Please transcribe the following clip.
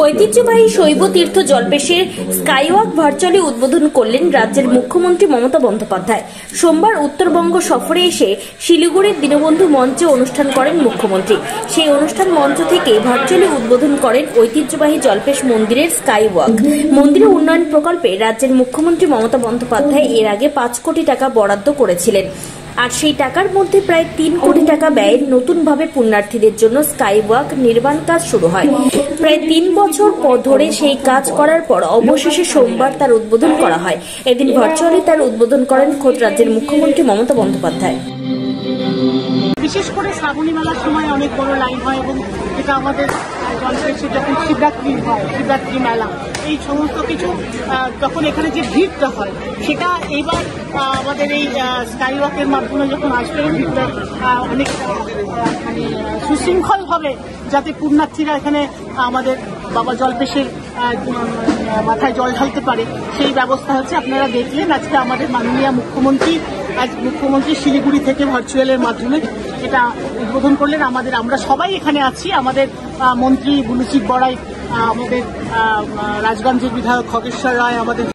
ঐতিহ্যবাহী শৈব তীর্থ জল্পেশের skywalk virtually উদ্বোধন করলেন রাজ্যের মুখ্যমন্ত্রী মমতা বন্দ্যোপাধ্যায়। সোমবার উত্তরবঙ্গ সফরে এসে শিলিগুড়ির দীনবন্ধু মঞ্চে অনুষ্ঠান করেন মুখ্যমন্ত্রী। সেই অনুষ্ঠান মঞ্চ থেকে ভার্চুয়ালি উদ্বোধন করেন ঐতিহ্যবাহী জল্পেশ মন্দিরের স্কাইওয়াক। মন্দিরের উন্নয়ন প্রকল্পে রাজ্যের মুখ্যমন্ত্রী মমতা বন্দ্যোপাধ্যায় এর আগে 5 কোটি টাকা বরাদ্দ করেছিলেন। আর সেই টাকার মধ্যে প্রায় 3 কোটি টাকা ব্যয়ে নতুনভাবে পুণ্যার্থীদের জন্য স্কাইওয়াক নির্মাণ কাজ শুরু হয়। প্রায় 3 বছর ধরে সেই কাজ করার পর অবশেষে সোমবার তার উদ্বোধন করা হয়। এদিন ভার্চুয়ালি তার উদ্বোধন করেন খোদ রাজ্যের মুখ্যমন্ত্রী মমতা বন্দ্যোপাধ্যায়। বিশেষ করে শ্রাবণী মেলার সময় অনেক বড় লাইন হয় এবং এটা আমাদের জলপেশে যখন শিবরাত্রি হয়, শিবরাত্রি মেলা, এই সমস্ত কিছু যখন এখানে যে ভিড়টা হয় সেটা এইবার আমাদের এই স্কাইওয়াকের মাধ্যমে যখন আসবে ভিড়টা অনেক মানে সুশৃঙ্খলভাবে যাতে পুণ্যার্থীরা এখানে আমাদের বাবা জলপেশের মাথায় জল ঢালতে পারে সেই ব্যবস্থা হচ্ছে। আপনারা দেখলেন আজকে আমাদের মাননীয় মুখ্যমন্ত্রী শিলিগুড়ি থেকে ভার্চুয়ালের মাধ্যমে এটা উদ্বোধন করলেন। আমরা সবাই এখানে আছি, আমাদের মন্ত্রী বুলুচিক বড়াই, আমাদের রাজগঞ্জের বিধায়ক খগেশ্বর রায়, আমাদের